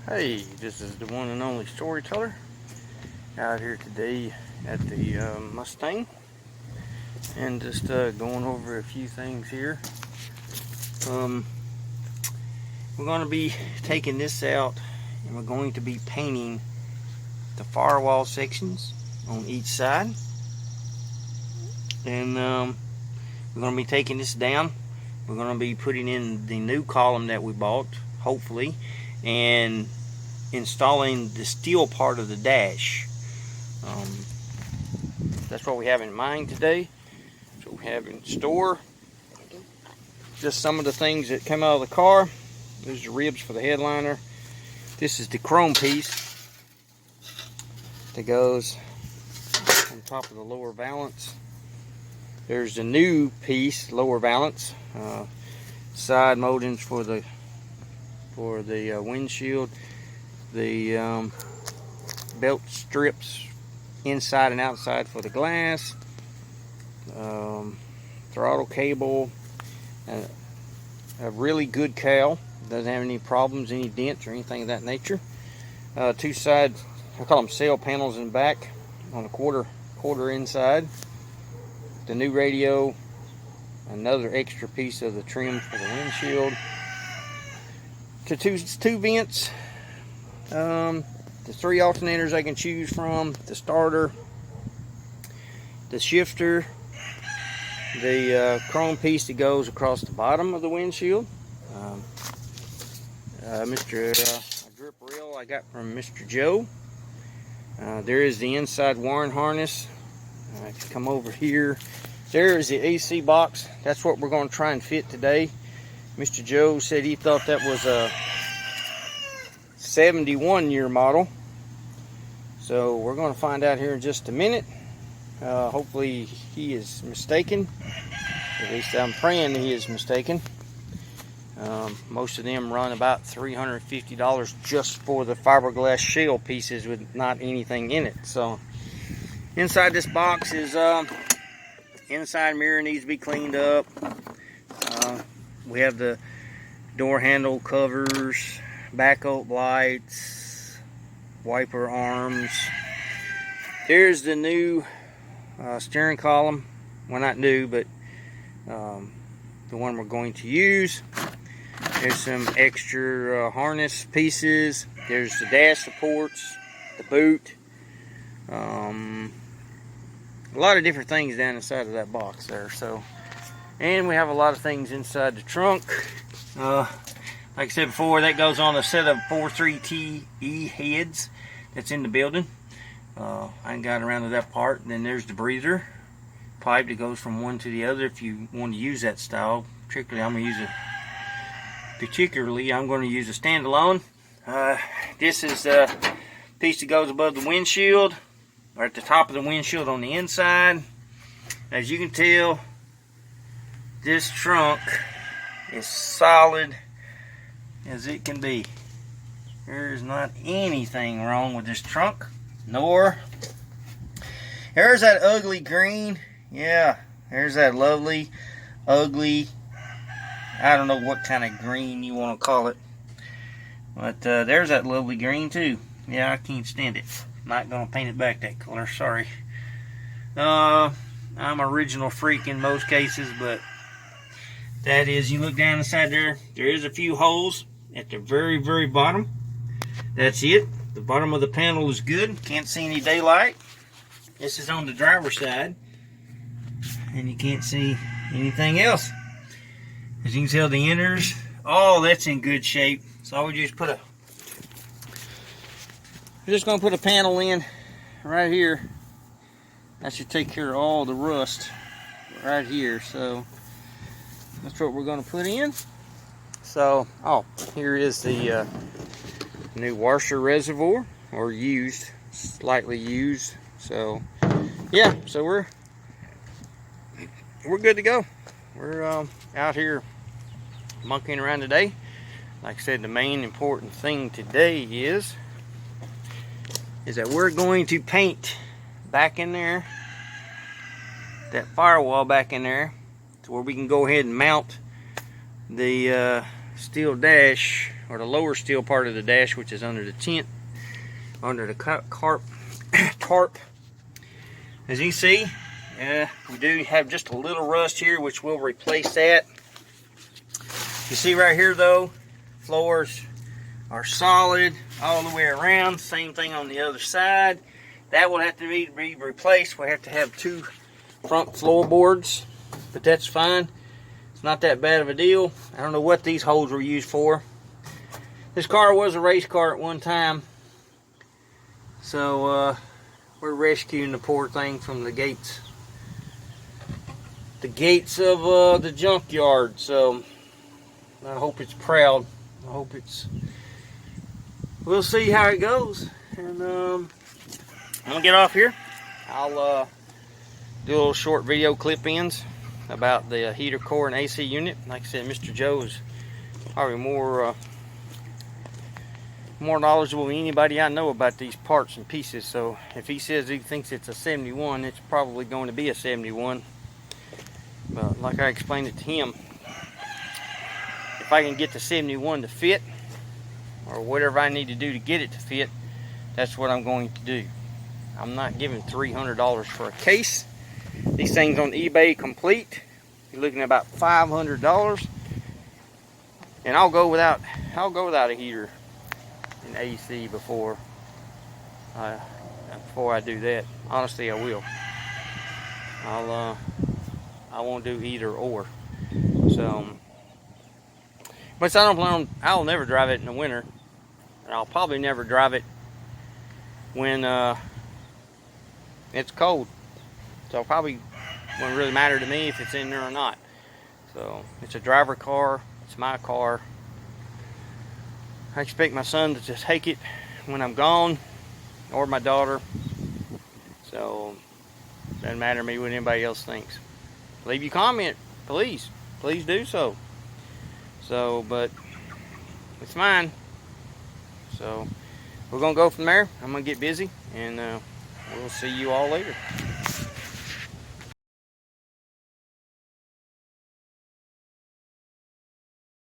Hey, this is the one and only storyteller out here today at the Mustang, and just going over a few things here. We're going to be taking this out and we're going to be painting the firewall sections on each side, and we're going to be taking this down. We're going to be putting in the new column that we bought, hopefully, and installing the steel part of the dash. That's what we have in mind today. So we have in store just some of the things that come out of the car. There's the ribs for the headliner. This is the chrome piece that goes on top of the lower valance. There's the new piece, lower valance, side moldings for the windshield. The belt strips inside and outside for the glass, throttle cable, a really good cowl, doesn't have any problems, any dents or anything of that nature. Two side, I call them sail panels in the back on a quarter inside. The new radio, another extra piece of the trim for the windshield. Two vents. The three alternators I can choose from, the starter, the shifter, the chrome piece that goes across the bottom of the windshield, a drip rail I got from Mr. Joe. There is the inside wiring harness. I can come over here. There is the AC box. That's what we're going to try and fit today. Mr. Joe said he thought that was a 71 year model, so we're going to find out here in just a minute. Hopefully he is mistaken. At least I'm praying he is mistaken. Most of them run about $350 just for the fiberglass shell pieces with not anything in it. So inside this box is inside mirror needs to be cleaned up. We have the door handle covers, backup lights, wiper arms. There's the new steering column. Well, not new, but the one we're going to use. There's some extra harness pieces. There's the dash supports, the boot. A lot of different things down inside of that box there. So, and we have a lot of things inside the trunk. Like I said before, that goes on a set of 43TE heads that's in the building. I ain't got around to that part. And then there's the breather pipe that goes from one to the other if you want to use that style. Particularly, I'm going to use a standalone. This is the piece that goes above the windshield, or at the top of the windshield on the inside. As you can tell, this trunk is solid as it can be. There is not anything wrong with this trunk, nor there's that ugly green. Yeah, there's that lovely ugly, I don't know what kind of green you want to call it, but there's that lovely green too. Yeah, I can't stand it. Not gonna paint it back that color, sorry. I'm an original freak in most cases, but that is, you look down inside there, there is a few holes at the very bottom. That's it. The bottom of the panel is good. Can't see any daylight. This is on the driver's side, and you can't see anything else. As you can tell, the inners, oh, that's in good shape. So we're just gonna put a panel in right here. That should take care of all the rust right here. So that's what we're going to put in. So, oh, here is the new washer reservoir, or used, slightly used. So, yeah, so we're good to go. We're out here monkeying around today. Like I said, the main important thing today is that we're going to paint back in there, that firewall back in there, to where we can go ahead and mount the steel dash or the lower steel part of the dash, which is under the tent, under the tarp. As you can see, we do have just a little rust here, which will replace that. You see right here though, floors are solid all the way around. Same thing on the other side. That will have to be replaced. We'll have to have 2 front floorboards, but that's fine. It's not that bad of a deal. I don't know what these holes were used for. This car was a race car at one time, so we're rescuing the poor thing from the gates of the junkyard. So I hope it's proud. I hope it's, we'll see how it goes. And I'm gonna get off here. I'll do a little short video clip-ins about the heater core and AC unit. Like I said, Mr. Joe is probably more knowledgeable than anybody I know about these parts and pieces. So if he says he thinks it's a 71, it's probably going to be a 71. But like I explained it to him, if I can get the 71 to fit, or whatever I need to do to get it to fit, that's what I'm going to do. I'm not giving $300 for a case. These things on eBay complete, you're looking at about $500, and I'll go without a heater and AC before I do that. Honestly, I will. I won't do either or. So, but I don't plan on, I'll never drive it in the winter, and I'll probably never drive it when it's cold. So it probably won't really matter to me if it's in there or not. So it's a driver car, it's my car. I expect my son to just take it when I'm gone, or my daughter. So it doesn't matter to me what anybody else thinks. Leave your comment, please do so. So, but it's mine. So we're gonna go from there. I'm gonna get busy, and we'll see you all later.